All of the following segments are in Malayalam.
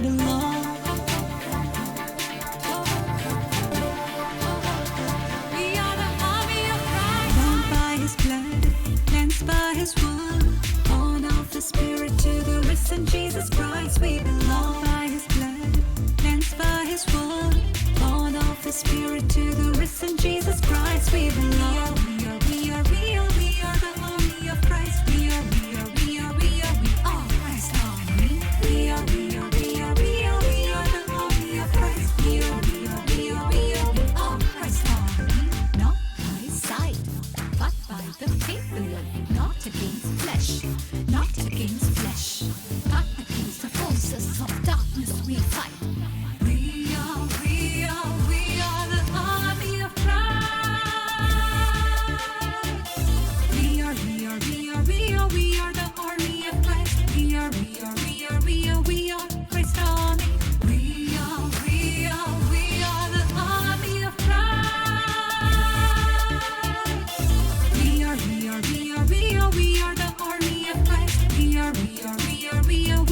belong. We are the army of Christ. Born by His blood, cleansed by His word, born of the Spirit to the risen Jesus Christ. We belong. By His blood, cleansed by His word, born of the Spirit to the risen Jesus Christ. We belong. We are the army of Christ. We are Christ army. We are the army of Christ. We are Christ army. Not by sight, but by the faith alone. Not against flesh, not against flesh, but against the forces of darkness we fight. We are the army of Christ. We are the army of Christ. We are Christ army. We are the army of Christ. We are the army of Christ.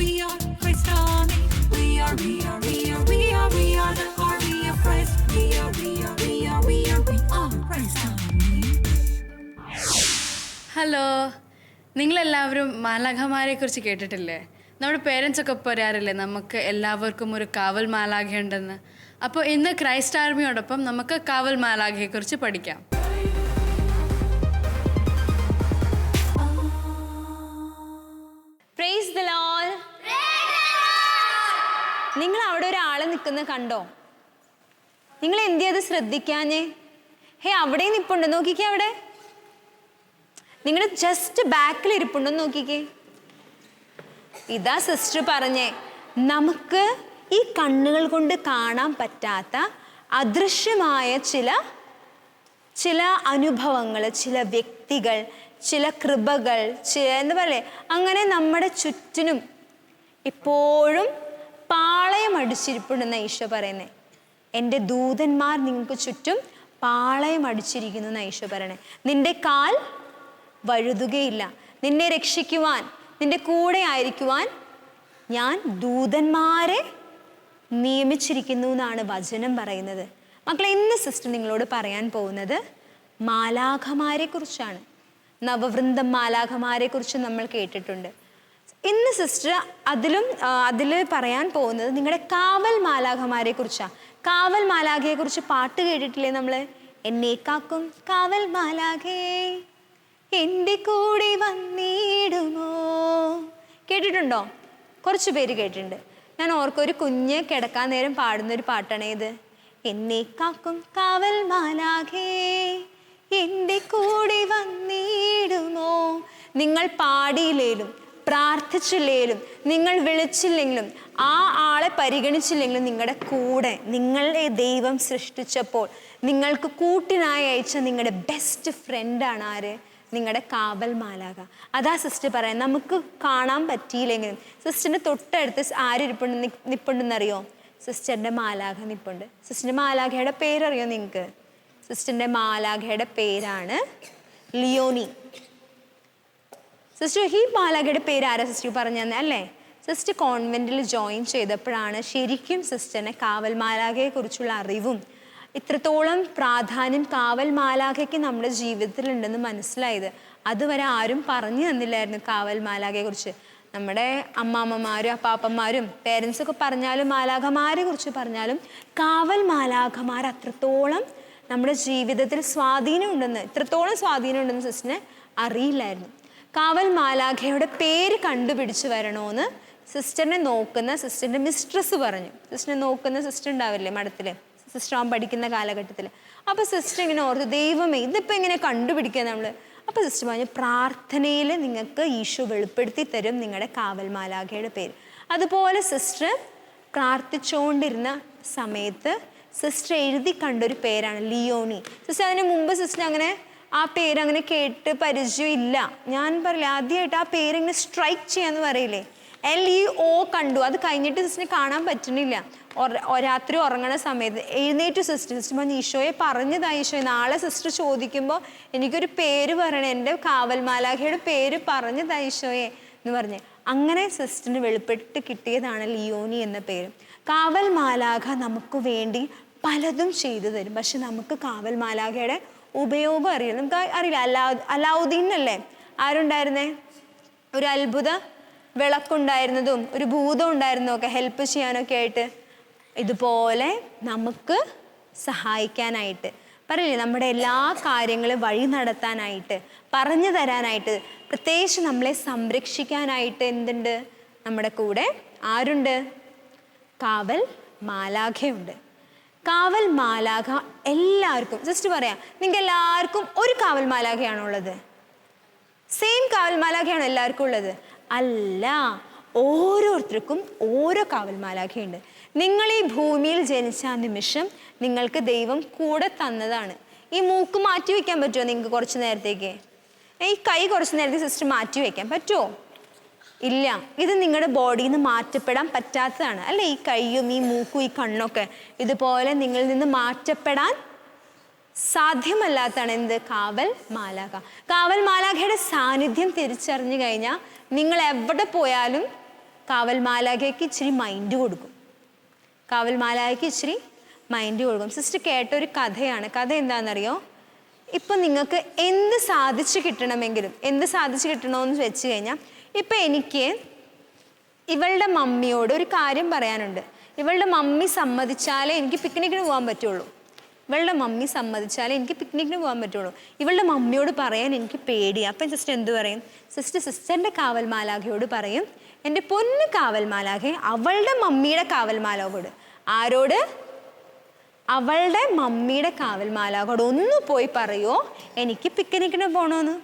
We are Christ army. We are the army of Christ. We are Christ army. Hello, നിങ്ങളെല്ലാവരും മാലാഖമാരെ കുറിച്ച് കേട്ടിട്ടില്ലേ? നമ്മുടെ പേരൻസൊക്കെ പറയാറില്ലേ നമുക്ക് എല്ലാവർക്കും ഒരു കാവൽ മാലാഖയുണ്ടെന്ന്. അപ്പോൾ ഇന്ന് ക്രൈസ്റ്റ് ആർമിയോടൊപ്പം നമുക്ക് കാവൽ മാലാഖയെക്കുറിച്ച് പഠിക്കാം. Praise the Lord. നിങ്ങൾ അവിടെ ഒരാളെ നിൽക്കുന്ന കണ്ടോ? നിങ്ങൾ എന്തിയത് ശ്രദ്ധിക്കാഞ്ഞേ? അവിടെ നിൽപ്പുണ്ട്, നോക്കിക്കേ. അവിടെ നിങ്ങൾ ജസ്റ്റ് ബാക്കിൽ ഇരിപ്പുണ്ടെന്ന് നോക്കിക്കേ. ഇതാ സിസ്റ്റർ പറഞ്ഞേ, നമുക്ക് ഈ കണ്ണുകൾ കൊണ്ട് കാണാൻ പറ്റാത്ത അദൃശ്യമായ ചില അനുഭവങ്ങൾ, ചില വ്യക്തികൾ, ചില കൃപകൾ, എന്താ പറയേ, അങ്ങനെ നമ്മുടെ ചുറ്റിനും ഇപ്പോഴും പാളയം അടിച്ചിരിപ്പുണ്ടെന്ന ഈശോ പറയുന്നത്. എൻ്റെ ദൂതന്മാർ നിങ്ങൾക്ക് ചുറ്റും പാളയം അടിച്ചിരിക്കുന്നു എന്ന് ഈശോ പറയണേ. നിന്റെ കാൽ വഴുതുകയില്ല. നിന്നെ രക്ഷിക്കുവാൻ, നിന്റെ കൂടെ ആയിരിക്കുവാൻ ഞാൻ ദൂതന്മാരെ നിയമിച്ചിരിക്കുന്നു എന്നാണ് വചനം പറയുന്നത്. മക്കളെ, ഇന്ന് സിസ്റ്റർ നിങ്ങളോട് പറയാൻ പോകുന്നത് മാലാഖമാരെ കുറിച്ചാണ്. നവവൃന്ദം മാലാഖമാരെ കുറിച്ച് നമ്മൾ കേട്ടിട്ടുണ്ട്. ഇന്ന് സിസ്റ്റർ അതിൽ പറയാൻ പോകുന്നത് നിങ്ങളുടെ കാവൽ മാലാഖമാരെ കുറിച്ചാണ്. കാവൽ മാലാഖയെ കുറിച്ച് പാട്ട് കേട്ടിട്ടില്ലേ നമ്മൾ? എന്നെ കാക്കും കാവൽ മാലാഖേ എൻ്റെ കൂടെ വന്നിടുമോ. കേട്ടിട്ടുണ്ടോ? കുറച്ച് പേര് കേട്ടിട്ടുണ്ട്. ഞാൻ ഓർക്കൊരു കുഞ്ഞ് കിടക്കാൻ നേരം പാടുന്നൊരു പാട്ടാണ് ഇത്. എന്നെ കാക്കും കാവൽ മാലാഖേ എൻ്റെ കൂടെ വന്നിടുമോ. നിങ്ങൾ പാടിയില്ലേലും പ്രാർത്ഥിച്ചില്ലേലും നിങ്ങൾ വിളിച്ചില്ലെങ്കിലും ആ ആളെ പരിഗണിച്ചില്ലെങ്കിലും നിങ്ങളുടെ കൂടെ നിങ്ങളെ ദൈവം സൃഷ്ടിച്ചപ്പോൾ നിങ്ങൾക്ക് കൂട്ടിനായി അയച്ച നിങ്ങളുടെ ബെസ്റ്റ് ഫ്രണ്ടാണ് ആര്? നിങ്ങളുടെ കാവൽ മാലാഖ. അതാ സിസ്റ്റർ പറയാം. നമുക്ക് കാണാൻ പറ്റിയില്ലെങ്കിലും സിസ്റ്ററിൻ്റെ തൊട്ടടുത്ത് നിൽപ്പുണ്ടെന്നറിയോ? സിസ്റ്ററിൻ്റെ മാലാഖ നിൽപ്പുണ്ട്. സിസ്റ്ററിൻ്റെ മാലാഖയുടെ പേരറിയോ നിങ്ങൾക്ക്? സിസ്റ്ററിൻ്റെ മാലാഖയുടെ പേരാണ് ലിയോണി. സിസ്റ്റർ, ഈ മാലാഖയുടെ പേര് ആരാ സിസ്റ്റർ പറഞ്ഞു തന്നെ അല്ലേ? സിസ്റ്റർ കോൺവെൻറ്റിൽ ജോയിൻ ചെയ്തപ്പോഴാണ് ശരിക്കും സിസ്റ്ററിനെ കാവൽ മാലാഖയെ കുറിച്ചുള്ള അറിവും ഇത്രത്തോളം പ്രാധാന്യം കാവൽ മാലാഖയ്ക്ക് നമ്മുടെ ജീവിതത്തിലുണ്ടെന്ന് മനസ്സിലായത്. അതുവരെ ആരും പറഞ്ഞു തന്നില്ലായിരുന്നു കാവൽ മാലാഖയെ കുറിച്ച്. നമ്മുടെ അമ്മാമ്മമാരും അപ്പാപ്പന്മാരും പേരൻസൊക്കെ പറഞ്ഞാലും മാലാഖമാരെ കുറിച്ച് പറഞ്ഞാലും കാവൽ മാലാഖമാർ അത്രത്തോളം നമ്മുടെ ജീവിതത്തിൽ ഇത്രത്തോളം സ്വാധീനമുണ്ടെന്ന് സിസ്റ്ററിനെ അറിയില്ലായിരുന്നു. കാവൽ മാലാഖയുടെ പേര് കണ്ടുപിടിച്ച് വരണമെന്ന് സിസ്റ്ററിൻ്റെ മിസ്ട്രസ് പറഞ്ഞു. സിസ്റ്ററിനെ നോക്കുന്ന സിസ്റ്റർ ഉണ്ടാവില്ലേ മഠത്തിൽ, സിസ്റ്റർ ആവാൻ പഠിക്കുന്ന കാലഘട്ടത്തിൽ. അപ്പോൾ സിസ്റ്റർ ഇങ്ങനെ ഓർത്തു, ദൈവമേ ഇതിപ്പോൾ എങ്ങനെ കണ്ടുപിടിക്കുക നമ്മൾ? അപ്പോൾ സിസ്റ്റർ പറഞ്ഞു, പ്രാർത്ഥനയിൽ നിങ്ങൾക്ക് ഈശോ വെളിപ്പെടുത്തി തരും നിങ്ങളുടെ കാവൽ മാലാഖയുടെ പേര്. അതുപോലെ സിസ്റ്റർ പ്രാർത്ഥിച്ചുകൊണ്ടിരുന്ന സമയത്ത് സിസ്റ്റർ എഴുതി കണ്ടൊരു പേരാണ് ലിയോണി. സിസ്റ്റർ അതിന് മുമ്പ് സിസ്റ്റർ അങ്ങനെ ആ പേരങ്ങനെ കേട്ട് പരിചയമില്ല. ഞാൻ പറയില്ല, ആദ്യമായിട്ട് ആ പേരിങ്ങനെ സ്ട്രൈക്ക് ചെയ്യാന്ന് പറയില്ലേ, LEO കണ്ടു. അത് കഴിഞ്ഞിട്ട് സിസ്റ്ററിനെ കാണാൻ പറ്റുന്നില്ല. രാത്രി ഉറങ്ങണ സമയത്ത് എഴുന്നേറ്റ് സിസ്റ്റർ പറഞ്ഞു, ഈശോയെ പറഞ്ഞതാ ഈശോയെ, നാളെ സിസ്റ്റർ ചോദിക്കുമ്പോൾ എനിക്കൊരു പേര് പറയണേ, എൻ്റെ കാവൽ മാലാഖയുടെ പേര് പറഞ്ഞതാ ഈശോയെ എന്ന് പറഞ്ഞ്. അങ്ങനെ സിസ്റ്ററിന് വെളിപ്പെട്ട് കിട്ടിയതാണ് ലിയോനി എന്ന പേര്. കാവൽ മാലാഖ നമുക്ക് വേണ്ടി പലതും ചെയ്തു തരും. പക്ഷെ നമുക്ക് കാവൽ മാലാഖയുടെ ഉപയോഗം അറിയില്ല. നമുക്ക് അറിയില്ല. അലാവുദ്ദീനല്ലേ ആരുണ്ടായിരുന്നേ? ഒരു അത്ഭുത വിളക്കുണ്ടായിരുന്നതും ഒരു ഭൂതം ഉണ്ടായിരുന്നതും ഒക്കെ ഹെൽപ്പ് ചെയ്യാനൊക്കെ ആയിട്ട്, ഇതുപോലെ നമുക്ക് സഹായിക്കാനായിട്ട് പറയില്ലേ, നമ്മുടെ എല്ലാ കാര്യങ്ങളും വഴി നടത്താനായിട്ട്, പറഞ്ഞു തരാനായിട്ട്, പ്രത്യേകിച്ച് നമ്മളെ സംരക്ഷിക്കാനായിട്ട് എന്തുണ്ട്? നമ്മുടെ കൂടെ ആരുണ്ട്? കാവൽ മാലാഖയുണ്ട്. കാവൽ മാലാഖ എല്ലാവർക്കും, ജസ്റ്റ് പറയാം, നിങ്ങൾക്ക് എല്ലാവർക്കും ഒരു കാവൽ മാലാഖയാണുള്ളത്? സെയിം കാവൽ മാലാഖയാണോ എല്ലാവർക്കും ഉള്ളത്? അല്ല, ഓരോരുത്തർക്കും ഓരോ കാവൽ മാലാഖയുണ്ട്. നിങ്ങൾ ഈ ഭൂമിയിൽ ജനിച്ച ആ നിമിഷം നിങ്ങൾക്ക് ദൈവം കൂടെ തന്നതാണ്. ഈ മൂക്ക് മാറ്റി വെക്കാൻ പറ്റുമോ നിങ്ങൾക്ക് കുറച്ച് നേരത്തേക്ക്? ഈ കൈ കുറച്ച് നേരത്തേക്ക് സിസ്റ്റർ മാറ്റി വെക്കാൻ പറ്റുമോ? ഇല്ല. ഇത് നിങ്ങളുടെ ബോഡിയിൽ നിന്ന് മാറ്റപ്പെടാൻ പറ്റാത്തതാണ് അല്ലേ? ഈ കൈയും ഈ മൂക്കും ഈ കണ്ണൊക്കെ ഇതുപോലെ നിങ്ങളിൽ നിന്ന് മാറ്റപ്പെടാൻ സാധ്യമല്ലാത്തതാണ് എന്ത്? കാവൽ മാലാഖ. കാവൽ മാലാഖയുടെ സാന്നിധ്യം തിരിച്ചറിഞ്ഞു കഴിഞ്ഞാൽ നിങ്ങൾ എവിടെ പോയാലും കാവൽ മാലാഖയ്ക്ക് ഇച്ചിരി മൈൻഡ് കൊടുക്കും. കാവൽ മാലാഖയ്ക്ക് ഇച്ചിരി മൈൻഡ് കൊടുക്കും. സിസ്റ്റർ കേട്ടൊരു കഥയാണ്. കഥ എന്താണെന്നറിയോ? ഇപ്പം നിങ്ങൾക്ക് എന്ത് സാധിച്ചു കിട്ടണമെന്ന് വെച്ച് കഴിഞ്ഞാൽ, ഇപ്പം എനിക്ക് ഇവളുടെ മമ്മിയോട് ഒരു കാര്യം പറയാനുണ്ട്. ഇവളുടെ മമ്മി സമ്മതിച്ചാലേ എനിക്ക് പിക്നിക്കിന് പോകാൻ പറ്റുള്ളൂ. ഇവളുടെ മമ്മിയോട് പറയാൻ എനിക്ക് പേടിയാണ്. അപ്പം സിസ്റ്റർ എന്ത് പറയും? സിസ്റ്ററിൻ്റെ കാവൽ മാലാഖയോട് പറയും, എൻ്റെ പൊന്നു കാവൽ മാലാഖയെ അവളുടെ മമ്മിയുടെ കാവൽ മാലാഖയോട്. ആരോട്? അവളുടെ മമ്മിയുടെ കാവൽ മാലാഖയോട് ഒന്ന് പോയി പറയുമോ എനിക്ക് പിക്നിക്കിന് പോകണമെന്ന്.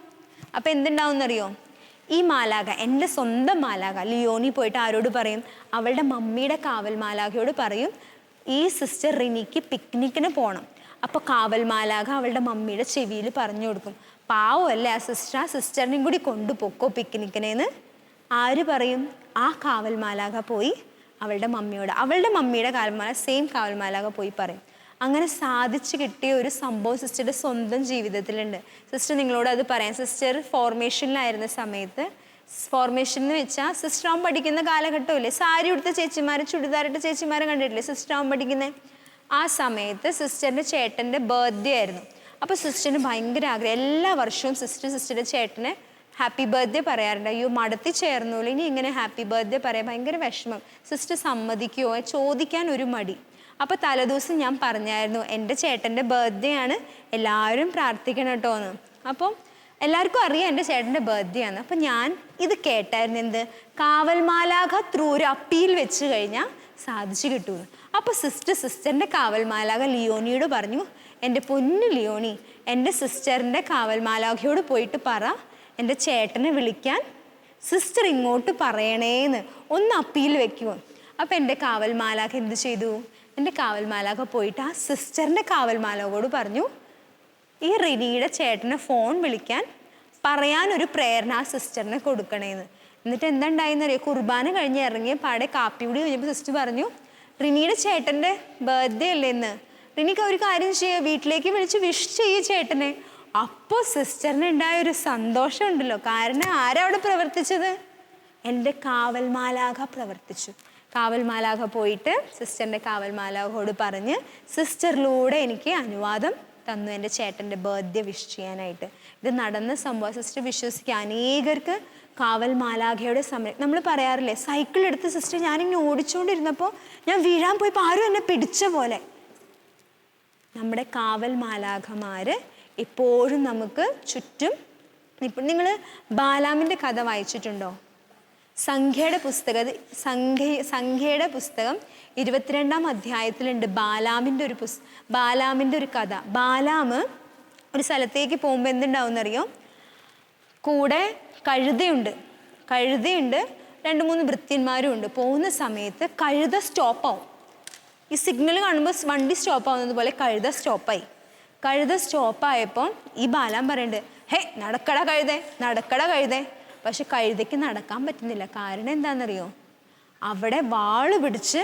അപ്പം എന്തുണ്ടാവും എന്നറിയോ? ഈ മാലാഖ, എൻ്റെ സ്വന്തം മാലാഖ ലിയോനി പോയിട്ട് ആരോട് പറയും? അവളുടെ മമ്മിയുടെ കാവൽ മാലാഖയോട് പറയും, ഈ സിസ്റ്റർ റിനിക്ക് പിക്നിക്കിന് പോകണം. അപ്പോൾ കാവൽ മാലാഖ അവളുടെ മമ്മിയുടെ ചെവിയിൽ പറഞ്ഞു കൊടുക്കും, പാവമല്ലേ ആ സിസ്റ്ററിനെയും കൂടി കൊണ്ടുപോക്കോ പിക്നിക്കിനെന്ന്. ആര് പറയും? ആ കാവൽ മാലാഖ പോയി അവളുടെ മമ്മിയുടെ കാവൽ മാലാഖ, സെയിം കാവൽ മാലാഖ പോയി പറയും. അങ്ങനെ സാധിച്ചു കിട്ടിയ ഒരു സംഭവം സിസ്റ്ററുടെ സ്വന്തം ജീവിതത്തിലുണ്ട്. സിസ്റ്റർ നിങ്ങളോട് അത് പറയാം. സിസ്റ്റർ ഫോർമേഷനിലായിരുന്ന സമയത്ത്, ഫോർമേഷൻ എന്ന് വെച്ചാൽ സിസ്റ്റർ ആവാൻ പഠിക്കുന്ന കാലഘട്ടമില്ലേ, സാരി ഉടുത്ത ചേച്ചിമാരും ചുടിദാറിട്ട ചേച്ചിമാരും കണ്ടിട്ടില്ലേ സിസ്റ്റർ ആവാൻ പഠിക്കുന്നത്? ആ സമയത്ത് സിസ്റ്ററിൻ്റെ ചേട്ടൻ്റെ ബർത്ത്ഡേ ആയിരുന്നു. അപ്പോൾ സിസ്റ്ററിന് ഭയങ്കര ആഗ്രഹം, എല്ലാ വർഷവും സിസ്റ്ററുടെ ചേട്ടനെ ഹാപ്പി ബർത്ത്ഡേ പറയാറുണ്ട്. അയ്യോ മടത്തി ചേർന്നോളൂ, ഇനി ഇങ്ങനെ ഹാപ്പി ബർത്ത്ഡേ പറയാൻ ഭയങ്കര വിഷമം. സിസ്റ്റർ സമ്മതിക്കുമോ? ചോദിക്കാൻ ഒരു മടി. അപ്പോൾ തലേദിവസം ഞാൻ പറഞ്ഞായിരുന്നു, എൻ്റെ ചേട്ടൻ്റെ ബർത്ത്ഡേ ആണ്, എല്ലാവരും പ്രാർത്ഥിക്കണം കേട്ടോ എന്ന്. അപ്പം എല്ലാവർക്കും അറിയാം എൻ്റെ ചേട്ടൻ്റെ ബർത്ത്ഡേ ആണ്. അപ്പം ഞാൻ ഇത് കേട്ടായിരുന്നു, എന്ത്? കാവൽ മാലാഖ ത്രൂ ഒരു അപ്പീൽ വെച്ച് കഴിഞ്ഞാൽ സാധിച്ചു കിട്ടുമെന്ന്. അപ്പോൾ സിസ്റ്ററിൻ്റെ കാവൽ മാലാഖ ലിയോണിയോട് പറഞ്ഞു, എൻ്റെ പൊന്നു ലിയോണി, എൻ്റെ സിസ്റ്ററിൻ്റെ കാവൽ മാലാഖയോട് പോയിട്ട് പറ എൻ്റെ ചേട്ടനെ വിളിക്കാൻ സിസ്റ്റർ ഇങ്ങോട്ട് പറയണേന്ന് ഒന്ന് അപ്പീൽ വെക്കുമോ. അപ്പോൾ എൻ്റെ കാവൽ മാലാഖ എന്ത് ചെയ്തു? എൻ്റെ കാവൽ മാലാഖ പോയിട്ട് ആ സിസ്റ്ററിൻ്റെ കാവൽ മാലാഖയോട് പറഞ്ഞു, ഈ റിനിയുടെ ചേട്ടനെ ഫോൺ വിളിക്കാൻ പറയാനൊരു പ്രേരണ ആ സിസ്റ്ററിനെ കൊടുക്കണേന്ന്. എന്നിട്ട് എന്തുണ്ടായെന്നറിയോ? കുർബാന കഴിഞ്ഞ് ഇറങ്ങിയ പാടെ കാപ്പി കൂടി കഴിഞ്ഞപ്പോൾ സിസ്റ്റർ പറഞ്ഞു, റിനിയുടെ ചേട്ടൻ്റെ ബർത്ത്ഡേ അല്ലേ ഇന്ന്, റിനിക്ക് ഒരു കാര്യം ചെയ്യുക, വീട്ടിലേക്ക് വിളിച്ച് വിഷ് ചെയ്യേ ചേട്ടനെ. അപ്പോൾ സിസ്റ്ററിന് ഉണ്ടായ ഒരു സന്തോഷം ഉണ്ടല്ലോ. കാരണം ആരാ അവിടെ പ്രവർത്തിച്ചത്? എൻ്റെ കാവൽ മാലാഖ പ്രവർത്തിച്ചു. കാവൽ മാലാഖ പോയിട്ട് സിസ്റ്ററിൻ്റെ കാവൽ മാലാഖയോട് പറഞ്ഞ് സിസ്റ്ററിലൂടെ എനിക്ക് അനുവാദം തന്നു എൻ്റെ ചേട്ടൻ്റെ ബർത്ത്ഡേ വിഷ് ചെയ്യാനായിട്ട്. ഇത് നടന്ന സംഭവം സിസ്റ്റർ വിശ്വസിക്കുക. അനേകർക്ക് കാവൽ മാലാഖയുടെ സമയം നമ്മൾ പറയാറില്ലേ, സൈക്കിൾ എടുത്ത് സിസ്റ്റർ ഞാനിങ്ങനെ ഓടിച്ചുകൊണ്ടിരുന്നപ്പോൾ ഞാൻ വീഴാൻ പോയപ്പോൾ ആരും എന്നെ പിടിച്ച പോലെ. നമ്മുടെ കാവൽ മാലാഖമാർ എപ്പോഴും നമുക്ക് ചുറ്റും. ഇപ്പം നിങ്ങൾ ബാലാമിൻ്റെ കഥ വായിച്ചിട്ടുണ്ടോ? സംഖ്യയുടെ പുസ്തകം 22-ാം അധ്യായത്തിലുണ്ട് ബാലാമിൻ്റെ ഒരു കഥ. ബാലാമ് ഒരു സ്ഥലത്തേക്ക് പോകുമ്പോൾ എന്തുണ്ടാവുമെന്നറിയോ? കൂടെ കഴുതയുണ്ട്, 2-3 ഭൃത്യന്മാരും ഉണ്ട്. പോകുന്ന സമയത്ത് കഴുത സ്റ്റോപ്പാവും. ഈ സിഗ്നൽ കാണുമ്പോൾ വണ്ടി സ്റ്റോപ്പാവുന്നത് പോലെ കഴുത സ്റ്റോപ്പായപ്പോൾ ഈ ബാലാം പറയുന്നുണ്ട്, ഹേ നടക്കട കഴുതേ. പക്ഷെ കഴുതയ്ക്ക് നടക്കാൻ പറ്റുന്നില്ല. കാരണം എന്താണെന്നറിയോ? അവിടെ വാള് പിടിച്ച്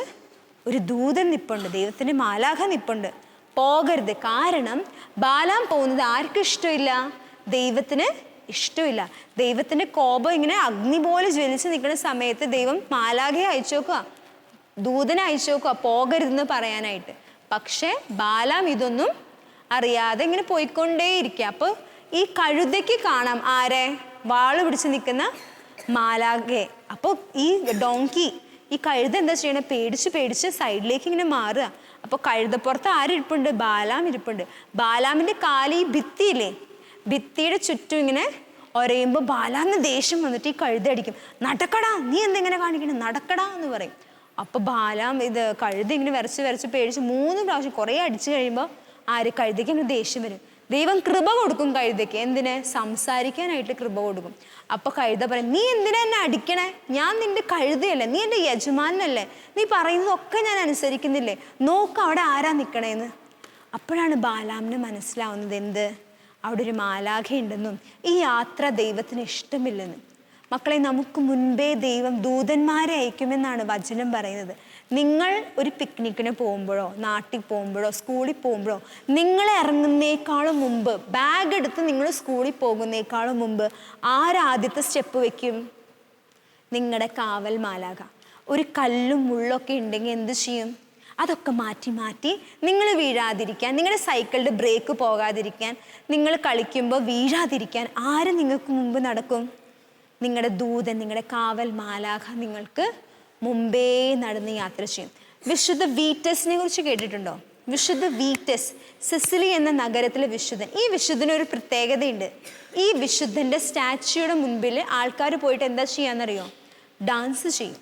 ഒരു ദൂതൻ നിപ്പുണ്ട്, ദൈവത്തിൻ്റെ മാലാഖ നിപ്പുണ്ട്. പോകരുത്. കാരണം ബാലാം പോകുന്നത് ആർക്കും ഇഷ്ടമില്ല? ദൈവത്തിന് ഇഷ്ടമില്ല. ദൈവത്തിൻ്റെ കോപം ഇങ്ങനെ അഗ്നി പോലെ ജ്വലിച്ച് നിൽക്കുന്ന സമയത്ത് ദൈവം മാലാഖയെ അയച്ചു നോക്കുക, ദൂതനെ അയച്ചു നോക്കുക പോകരുതെന്ന് പറയാനായിട്ട്. പക്ഷേ ബാലാം ഇതൊന്നും അറിയാതെ ഇങ്ങനെ പോയിക്കൊണ്ടേയിരിക്കുക. അപ്പോൾ ഈ കഴുതയ്ക്ക് കാണാം ആരെ? വാള് പിടിച്ച് നിൽക്കുന്ന മാലാഖയെ. അപ്പോൾ ഈ ഡോങ്കി, ഈ കഴുത എന്താ ചെയ്യണേ? പേടിച്ച് പേടിച്ച് സൈഡിലേക്ക് ഇങ്ങനെ മാറുക. അപ്പോൾ കഴുതപ്പുറത്ത് ആരിപ്പുണ്ട്? ബാലാം ഇരിപ്പുണ്ട്. ബാലാമിൻ്റെ കാല് ഈ ഭിത്തിയില്ലേ, ഭിത്തിയുടെ ചുറ്റും ഇങ്ങനെ ഒരയുമ്പോൾ ബാലാമിന് ദേഷ്യം വന്നിട്ട് ഈ കഴുത അടിക്കും. നടക്കടാ, നീ എന്തെങ്ങനെ കാണിക്കണം, നടക്കടാ എന്ന് പറയും. അപ്പോൾ ബാലാം കഴുത ഇങ്ങനെ വരച്ച് പേടിച്ച് 3 പ്രാവശ്യം കുറേ അടിച്ചു കഴിയുമ്പോൾ കഴുതയ്ക്ക് ഇങ്ങനെ ദേഷ്യം വരും. ദൈവം കൃപ കൊടുക്കും കഴുതയ്ക്ക്. എന്തിനെ? സംസാരിക്കാനായിട്ട് കൃപ കൊടുക്കും. അപ്പോൾ കഴുത പറയും, നീ എന്തിനാ എന്നെ അടിക്കണേ? ഞാൻ നിന്റെ കഴുതയല്ലേ, നീ എൻ്റെ യജമാനല്ലേ, നീ പറയുന്നതൊക്കെ ഞാൻ അനുസരിക്കുന്നില്ലേ, നോക്ക് അവിടെ ആരാ നിൽക്കണേന്ന്. അപ്പോഴാണ് ബാലാമിന് മനസ്സിലാവുന്നത് എന്ത്? അവിടെ ഒരു മാലാഖയുണ്ടെന്നും ഈ യാത്ര ദൈവത്തിന് ഇഷ്ടമില്ലെന്നും. മക്കളെ, നമുക്ക് മുൻപേ ദൈവം ദൂതന്മാരെ അയക്കുമെന്നാണ് വചനം പറയുന്നത്. നിങ്ങൾ ഒരു പിക്നിക്കിന് പോകുമ്പോഴോ, നാട്ടിൽ പോകുമ്പോഴോ, സ്കൂളിൽ പോകുമ്പോഴോ, നിങ്ങൾ ഇറങ്ങുന്നേക്കാളും മുമ്പ്, ബാഗ് എടുത്ത് നിങ്ങൾ സ്കൂളിൽ പോകുന്നേക്കാളും മുമ്പ് ആദ്യത്തെ സ്റ്റെപ്പ് വെക്കും? നിങ്ങളുടെ കാവൽ മാലാഖ. ഒരു കല്ലും മുള്ളൊക്കെ ഉണ്ടെങ്കിൽ എന്ത് ചെയ്യും? അതൊക്കെ മാറ്റി മാറ്റി നിങ്ങൾ വീഴാതിരിക്കാൻ, നിങ്ങളുടെ സൈക്കിളിൻ്റെ ബ്രേക്ക് പോകാതിരിക്കാൻ, നിങ്ങൾ കളിക്കുമ്പോൾ വീഴാതിരിക്കാൻ ആര് നിങ്ങൾക്ക് മുമ്പ് നടക്കും? നിങ്ങളുടെ ദൂതൻ, നിങ്ങളുടെ കാവൽ മാലാഖ നിങ്ങൾക്ക് മുമ്പേ നടന്ന് യാത്ര ചെയ്യും. വിശുദ്ധ വീറ്റസിനെ കുറിച്ച് കേട്ടിട്ടുണ്ടോ? വിശുദ്ധ വീറ്റസ്, സിസിലി എന്ന നഗരത്തിലെ വിശുദ്ധൻ. ഈ വിശുദ്ധനൊരു പ്രത്യേകതയുണ്ട്. ഈ വിശുദ്ധൻ്റെ സ്റ്റാച്യൂയുടെ മുൻപിൽ ആൾക്കാർ പോയിട്ട് എന്താ ചെയ്യാന്നറിയോ? ഡാൻസ് ചെയ്യും.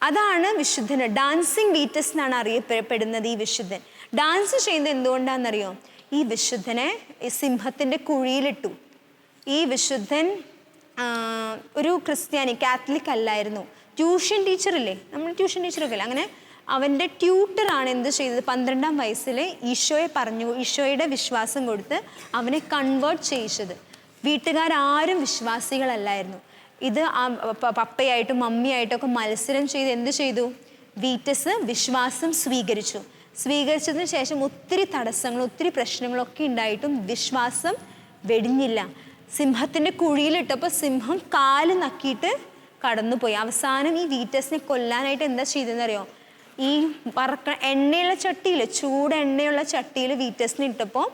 അതാണ് വിശുദ്ധന്. ഡാൻസിങ് വീറ്റസ് എന്നാണ് അറിയപ്പെടുന്നത് ഈ വിശുദ്ധൻ. ഡാൻസ് ചെയ്യുന്നത് എന്തുകൊണ്ടാണെന്നറിയോ? ഈ വിശുദ്ധനെ സിംഹത്തിൻ്റെ കുഴിയിലിട്ടു. ഈ വിശുദ്ധൻ ഒരു ക്രിസ്ത്യാനി, കാത്തലിക് അല്ലായിരുന്നു. ട്യൂഷൻ ടീച്ചറില്ലേ, നമ്മൾ ട്യൂഷൻ ടീച്ചറൊക്കെ അല്ലേ, അങ്ങനെ അവൻ്റെ ട്യൂട്ടറാണ് എന്ത് ചെയ്തത്? 12-ാം വയസ്സിൽ ഈശോയുടെ വിശ്വാസം കൊടുത്ത് അവനെ കൺവേർട്ട് ചെയ്യിച്ചത്. വീട്ടുകാരും വിശ്വാസികളല്ലായിരുന്നു. ഇത് പപ്പയായിട്ടും മമ്മിയായിട്ടൊക്കെ മത്സരം ചെയ്ത് എന്ത് ചെയ്തു? വീറ്റസ് വിശ്വാസം സ്വീകരിച്ചതിന് ശേഷം ഒത്തിരി തടസ്സങ്ങളും ഒത്തിരി പ്രശ്നങ്ങളൊക്കെ ഉണ്ടായിട്ടും വിശ്വാസം വെടിഞ്ഞില്ല. സിംഹത്തിൻ്റെ കുഴിയിലിട്ടപ്പോൾ സിംഹം കാല് നക്കിയിട്ട് കടന്നുപോയി. അവസാനം ഈ വീറ്റസിനെ കൊല്ലാനായിട്ട് എന്താ ചെയ്തതെന്നറിയോ? ഈ എണ്ണയുള്ള ചട്ടിയിൽ, ചൂട് എണ്ണയുള്ള ചട്ടിയിൽ വീറ്റസിനെ ഇട്ടപ്പോൾ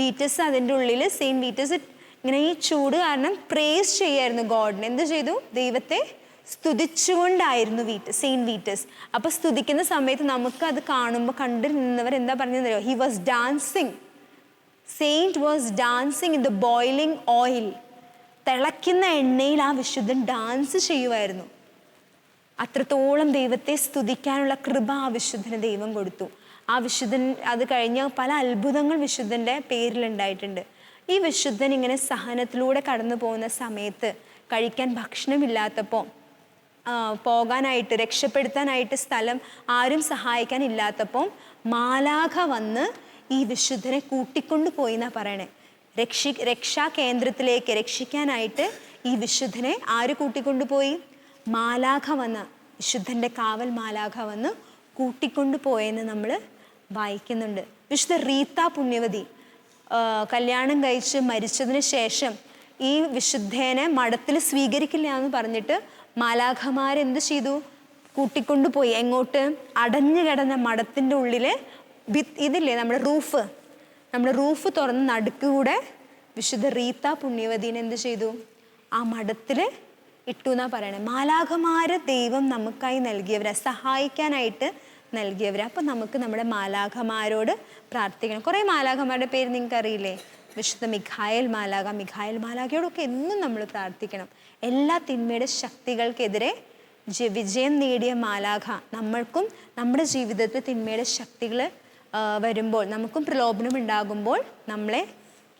വീറ്റസ് അതിൻ്റെ ഉള്ളിൽ സെയിൻറ്റ് വീറ്റസ് ഇങ്ങനെ ഈ ചൂട് കാരണം പ്രേസ് ചെയ്യായിരുന്നു ഗോഡിനെ. എന്ത് ചെയ്തു? ദൈവത്തെ സ്തുതിച്ചുകൊണ്ടായിരുന്നു സെയിൻറ്റ് വീറ്റസ്. അപ്പോൾ സ്തുതിക്കുന്ന സമയത്ത് നമുക്ക് അത് കാണുമ്പോൾ കണ്ടു നിന്നവർ എന്താ പറഞ്ഞതെന്നറിയോ? He was dancing. Saint was dancing in the boiling oil. തിളയ്ക്കുന്ന എണ്ണയിൽ ആ വിശുദ്ധൻ ഡാൻസ് ചെയ്യുമായിരുന്നു. അത്രത്തോളം ദൈവത്തെ സ്തുതിക്കാനുള്ള കൃപ ആ വിശുദ്ധന് ദൈവം കൊടുത്തു. ആ വിശുദ്ധൻ അത് കഴിഞ്ഞ പല അത്ഭുതങ്ങൾ വിശുദ്ധൻ്റെ പേരിലുണ്ടായിട്ടുണ്ട്. ഈ വിശുദ്ധൻ ഇങ്ങനെ സഹനത്തിലൂടെ കടന്നു പോകുന്ന സമയത്ത് കഴിക്കാൻ ഭക്ഷണമില്ലാത്തപ്പോൾ, പോകാനായിട്ട് രക്ഷപ്പെടുത്താനായിട്ട് സ്ഥലം ആരും സഹായിക്കാനില്ലാത്തപ്പോൾ മാലാഖ വന്ന് ഈ വിശുദ്ധനെ കൂട്ടിക്കൊണ്ടു പോയി എന്നാ പറയണേ. രക്ഷാ കേന്ദ്രത്തിലേക്ക് രക്ഷിക്കാനായിട്ട് ഈ വിശുദ്ധനെ ആര് കൂട്ടിക്കൊണ്ടുപോയി? മാലാഖ വന്ന്, വിശുദ്ധൻ്റെ കാവൽ മാലാഖ വന്ന് കൂട്ടിക്കൊണ്ടു പോയെന്ന് നമ്മൾ വായിക്കുന്നുണ്ട്. വിശുദ്ധ റീത്ത പുണ്യവതി കല്യാണം കഴിച്ച് മരിച്ചതിന് ശേഷം ഈ വിശുദ്ധേനെ മഠത്തിൽ സ്വീകരിക്കില്ല എന്ന് പറഞ്ഞിട്ട് മാലാഖമാരെന്ത് ചെയ്തു? കൂട്ടിക്കൊണ്ടുപോയി. എങ്ങോട്ട്? അടഞ്ഞു കിടന്ന മഠത്തിൻ്റെ ഉള്ളിലെ ഇതില്ലേ, നമ്മുടെ റൂഫ് തുറന്ന് നടുക്കുകൂടെ വിശുദ്ധ റീത്ത പുണ്യവതീനെ എന്ത് ചെയ്തു? ആ മഠത്തിൽ ഇട്ടു എന്നാ പറയണേ. മാലാഖമാരെ ദൈവം നമുക്കായി നൽകിയവരാ, സഹായിക്കാനായിട്ട് നൽകിയവരാ. അപ്പം നമുക്ക് നമ്മുടെ മാലാഖമാരോട് പ്രാർത്ഥിക്കണം. കുറേ മാലാഖമാരുടെ പേര് നിങ്ങൾക്ക് അറിയില്ലേ? വിശുദ്ധ മിഖായേൽ മാലാഖയോടൊക്കെ എന്നും നമ്മൾ പ്രാർത്ഥിക്കണം. എല്ലാ തിന്മയുടെ ശക്തികൾക്കെതിരെ വിജയം നേടിയ മാലാഖ നമ്മൾക്കും നമ്മുടെ ജീവിതത്തിൽ തിന്മയുടെ ശക്തികൾ വരുമ്പോൾ, നമുക്കും പ്രലോഭനം ഉണ്ടാകുമ്പോൾ നമ്മളെ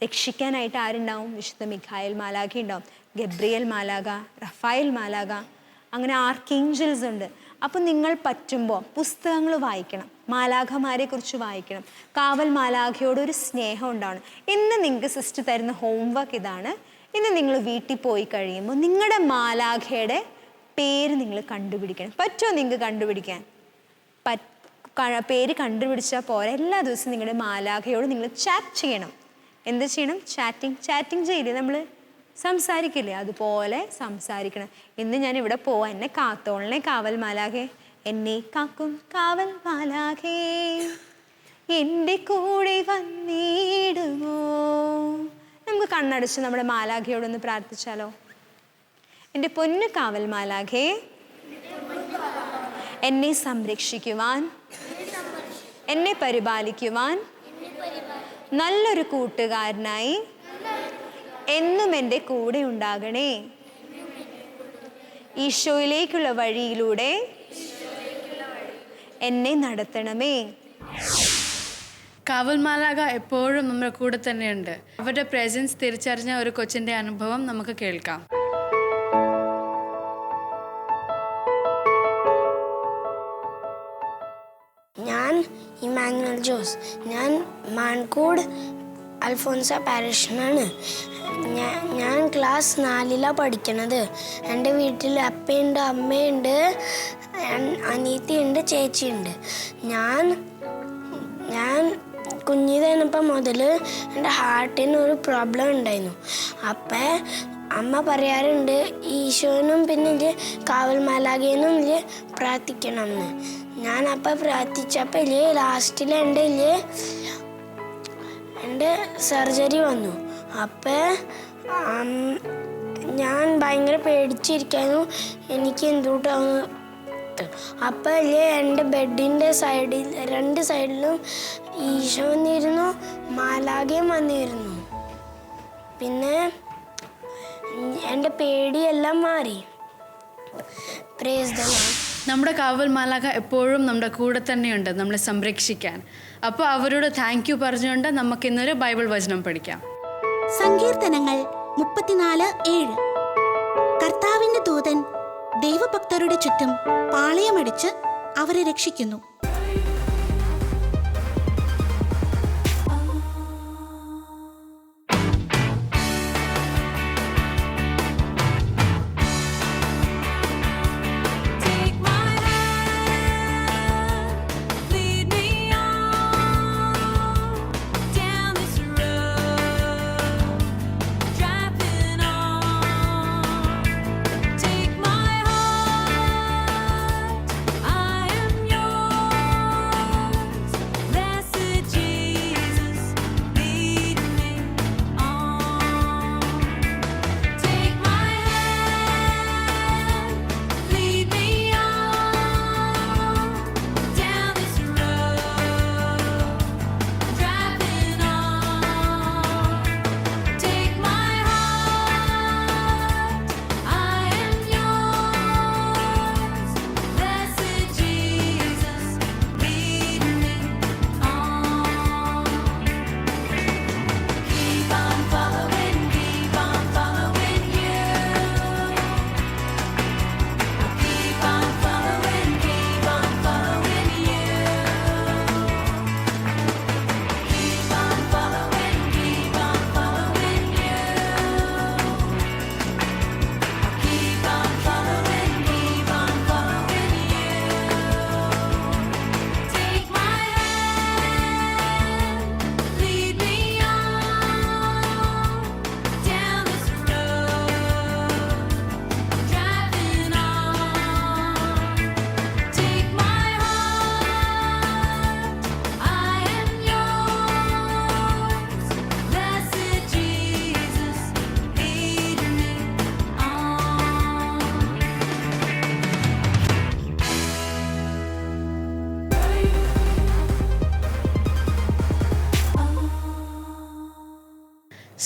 രക്ഷിക്കാനായിട്ട് ആരുണ്ടാവും? വിശുദ്ധ മിഖായേൽ മാലാഖ ഉണ്ടാവും, ഗബ്രിയേൽ മാലാഖ, റഫായേൽ മാലാഖ, അങ്ങനെ ആർക്കേഞ്ചൽസ് ഉണ്ട്. അപ്പം നിങ്ങൾ പറ്റുമ്പോൾ പുസ്തകങ്ങൾ വായിക്കണം, മാലാഖമാരെ കുറിച്ച് വായിക്കണം, കാവൽ മാലാഖയോടൊരു സ്നേഹം ഉണ്ടാവണം. ഇന്ന് നിങ്ങൾക്ക് സിസ്റ്റർ തരുന്ന ഹോംവർക്ക് ഇതാണ്. ഇന്ന് നിങ്ങൾ വീട്ടിൽ പോയി കഴിയുമ്പോൾ നിങ്ങളുടെ മാലാഖയുടെ പേര് നിങ്ങൾ കണ്ടുപിടിക്കണം. പറ്റുമോ നിങ്ങൾക്ക് കണ്ടുപിടിക്കാൻ? പേര് കണ്ടുപിടിച്ചാൽ പോരാ, എല്ലാ ദിവസവും നിങ്ങളുടെ മാലാഖയോട് നിങ്ങൾ ചാറ്റ് ചെയ്യണം. എന്ത് ചെയ്യണം? ചാറ്റിങ് ചെയ്യില്ലേ നമ്മൾ, സംസാരിക്കില്ലേ, അതുപോലെ സംസാരിക്കണം. ഇന്ന് ഞാൻ ഇവിടെ പോവാം, എന്നെ കാത്തോളനെ കാവൽ മാലാഖേ, എന്നെ കാക്കും കാവൽ മാലാഖേ, എൻ്റെ കൂടെ വന്നിടുമോ. നമുക്ക് കണ്ണടച്ച് നമ്മുടെ മാലാഖയോടൊന്ന് പ്രാർത്ഥിച്ചാലോ? എൻ്റെ പൊന്നു കാവൽ മാലാഖേ, എന്നെ സംരക്ഷിക്കുവാൻ, എന്നെ പരിപാലിക്കുവാൻ, നല്ലൊരു കൂട്ടുകാരനായി എന്നും എൻ്റെ കൂടെ ഉണ്ടാകണേ. ഈശോയിലേക്കുള്ള വഴിയിലൂടെ എന്നെ നടത്തണമേ. കാവൽ മാലാഖ എപ്പോഴും നമ്മുടെ കൂടെ തന്നെയുണ്ട്. അവരുടെ പ്രസൻസ് തിരിച്ചറിഞ്ഞ ഒരു കൊച്ചിൻ്റെ അനുഭവം നമുക്ക് കേൾക്കാം. ഞാൻ ഇമാനുവൽ ജോസ്. ഞാൻ മാൻകൂട് അൽഫോൻസ പാരിഷിനാണ്. ഞാൻ ക്ലാസ് 4ലാണ് പഠിക്കണത്. എൻ്റെ വീട്ടിൽ അപ്പയുണ്ട്, അമ്മയുണ്ട്, അനിയത്തിയുണ്ട്, ചേച്ചിയുണ്ട്. ഞാൻ കുഞ്ഞിതായിരുന്നപ്പം മുതൽ എൻ്റെ ഹാർട്ടിനൊരു പ്രോബ്ലം ഉണ്ടായിരുന്നു. അപ്പം അമ്മ പറയാറുണ്ട് ഈശോനും പിന്നെ കാവൽ മാലാഖേനും പ്രാർത്ഥിക്കണം എന്ന്. ഞാൻ അപ്പം പ്രാർത്ഥിച്ചപ്പോൾ ലാസ്റ്റിൽ എൻ്റെ സർജറി വന്നു. അപ്പം ഞാൻ ഭയങ്കര പേടിച്ചിരിക്കായിരുന്നു, എനിക്ക് എന്തുകൊണ്ടാവുന്നു. അപ്പം എൻ്റെ ബെഡിൻ്റെ സൈഡിൽ 2 സൈഡിലും ഈശോ വന്നിരുന്നു, മാലാഖയും വന്നിരുന്നു. പിന്നെ എൻ്റെ പേടിയെല്ലാം മാറി. Praise the Lord. നമ്മുടെ കാവൽ മാലാഖ എപ്പോഴും നമ്മുടെ കൂടെ തന്നെയുണ്ട്, നമ്മളെ സംരക്ഷിക്കാൻ. അപ്പോൾ അവരോട് താങ്ക് യു പറഞ്ഞുകൊണ്ട് നമുക്ക് ഇന്നൊരു ബൈബിൾ വചനം പഠിക്കാം. സങ്കീർത്തനങ്ങൾ 34:7. കർത്താവിന്റെ ദൂതൻ ദൈവഭക്തരുടെ ചുറ്റും പാളയമടിച്ച് അവരെ രക്ഷിക്കുന്നു.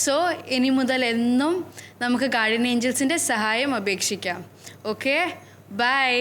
സോ ഇനി മുതൽ എന്നും നമുക്ക് ഗാർഡിയൻ ഏഞ്ചൽസിൻ്റെ സഹായം അപേക്ഷിക്കാം. Okay, by.